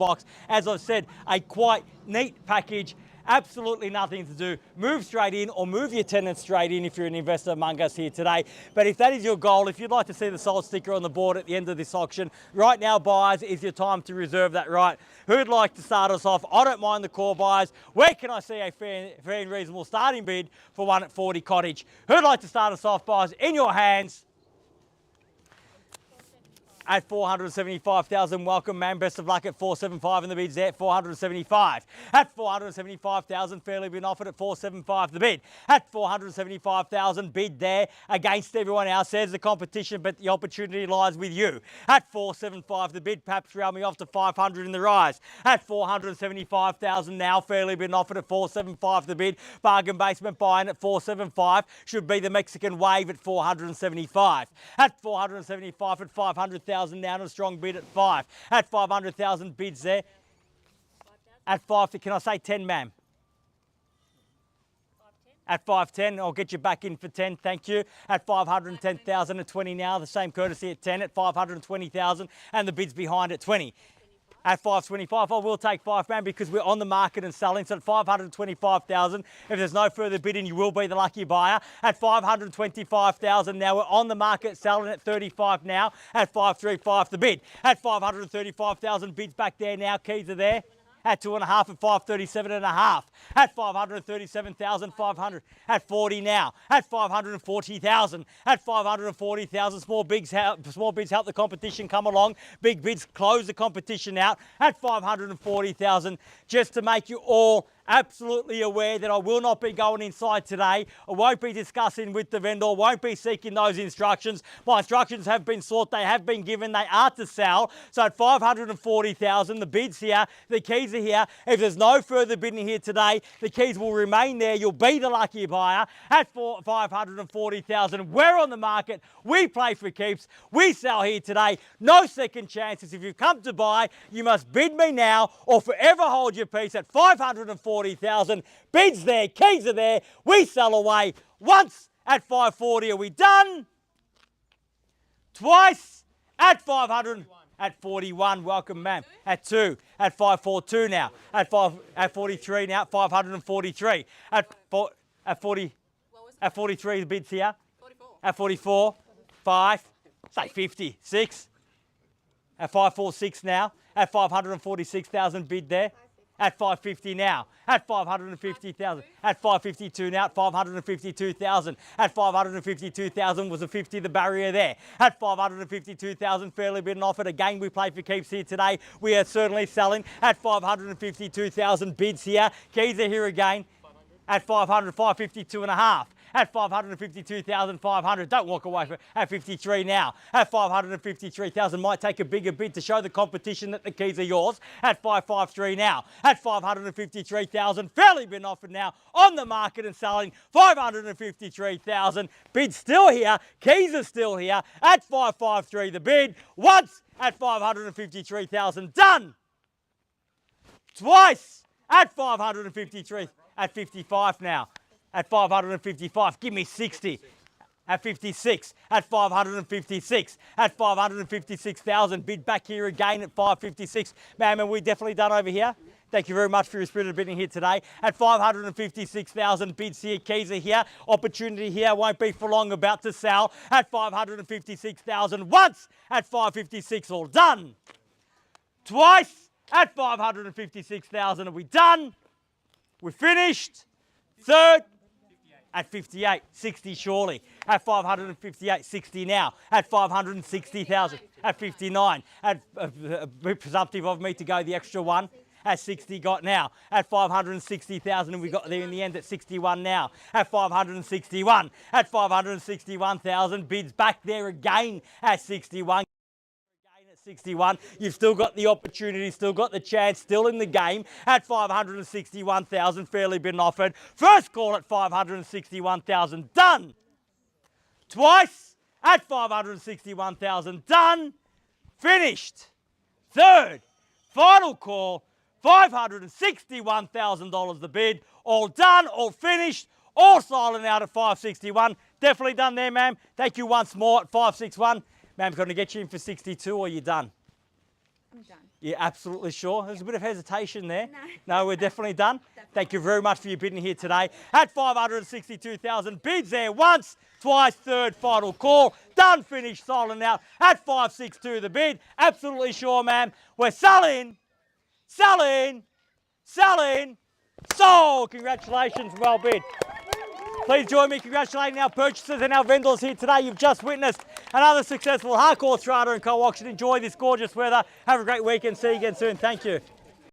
box. As I've said, a quite neat package. Absolutely nothing to do. Move straight in or move your tenants straight in if you're an investor among us here today. But if that is your goal, if you'd like to see the sold sticker on the board at the end of this auction, right now, buyers, is your time to reserve that right. Who'd like to start us off? I don't mind the core buyers. Where can I see a fair and reasonable starting bid for one at 40 Cottage? Who'd like to start us off, buyers? In your hands. At 475,000, welcome, man. Best of luck at 475 and the bid's there at 475. At 475,000, fairly been offered at 475 the bid. At 475,000, bid there against everyone else. There's the competition, but the opportunity lies with you. At 475 the bid, perhaps round me off to 500 in the rise. At 475,000 now, fairly been offered at 475 the bid. Bargain basement buying at 475. Should be the Mexican wave at 475. At 475 at 500,000 now, and a strong bid at 5. At 500,000 bids there. At 5, can I say 10, ma'am? At 510, I'll get you back in for 10, thank you. At 510,000 at 20 now, the same courtesy at 10. At 520,000 and the bids behind at 20. At 525, I will take 5, man, because we're on the market and selling. So at 525,000, if there's no further bidding, you will be the lucky buyer. At 525,000 now, we're on the market selling at 35 now. At 535 the bid. At 535,000, bids back there now, keys are there. At 2.5 at 537.5. At 537,500. At 40 now. At 540,000. At 540,000. Small bids help the competition come along. Big bids close the competition out. At 540,000. Just to make you all absolutely aware that I will not be going inside today. I won't be discussing with the vendor, won't be seeking those instructions. My instructions have been sought, they have been given, they are to sell. So at 540,000, the bid's here, the keys are here. If there's no further bidding here today, the keys will remain there. You'll be the lucky buyer. At 540,000, we're on the market. We play for keeps. We sell here today. No second chances. If you've come to buy, you must bid me now or forever hold your peace at 540,000. Bids there, keys are there. We sell away. Once at 540, are we done? Twice at 500. At 41, welcome, ma'am. At 2, at 542 now. At 43 now. 543. At 43, the bids here. 44. At 44, 5. Say 50. 6. At 546 now. At 546,000 bid there. At 550 now. At 550,000. At 552 now. At 552,000. At 552,000 was a 50, the barrier there. At 552,000, fairly been offered. Again, we play for keeps here today. We are certainly selling. At 552,000 bids here. Keys are here again. At 500, 552.5. At 552,500. Don't walk away from it. At 53 now. At 553,000. Might take a bigger bid to show the competition that the keys are yours. At 553 now. At 553,000. Fairly been offered now. On the market and selling. 553,000. Bid still here. Keys are still here. At 553 the bid. Once at 553,000. Done. Twice at 553. At 55 now. At 555, give me 60. At 56, at 556, at 556,000, bid back here again at 556. Ma'am, are we definitely done over here? Thank you very much for your spirited bidding here today. At 556,000, bids here, keys are here, opportunity here, won't be for long, about to sell. At 556,000, once at 556, all done. Twice at 556,000, are we done? We're finished. Third. At 58, 60 surely. At 558, 60 now. At 560,000. At 59. At presumptive of me to go the extra one. At 60 got now. At 560,000 and we got there in the end at 61 now. At 561. At 561,000 bids back there again at 61. 61, you've still got the opportunity, still got the chance, still in the game. At 561,000, fairly been offered. First call at 561,000, done. Twice at 561,000, done. Finished. Third, final call, $561,000 the bid. All done, all finished, all silent out at 561. Definitely done there, ma'am. Thank you once more at 561. Ma'am, going to get you in for 62 or you done? I'm done. You're absolutely sure? There's a bit of hesitation there. No, we're definitely done. Thank you very much for your bidding here today. At 562,000, bids there once, twice, third, final call. Done, finished, sold and out. At 562 the bid. Absolutely sure, ma'am. We're selling, selling, selling, sold. Congratulations, well bid. Please join me congratulating our purchasers and our vendors here today. You've just witnessed another successful Harcourts, Rata and Co auction. Enjoy this gorgeous weather. Have a great weekend. See you again soon. Thank you.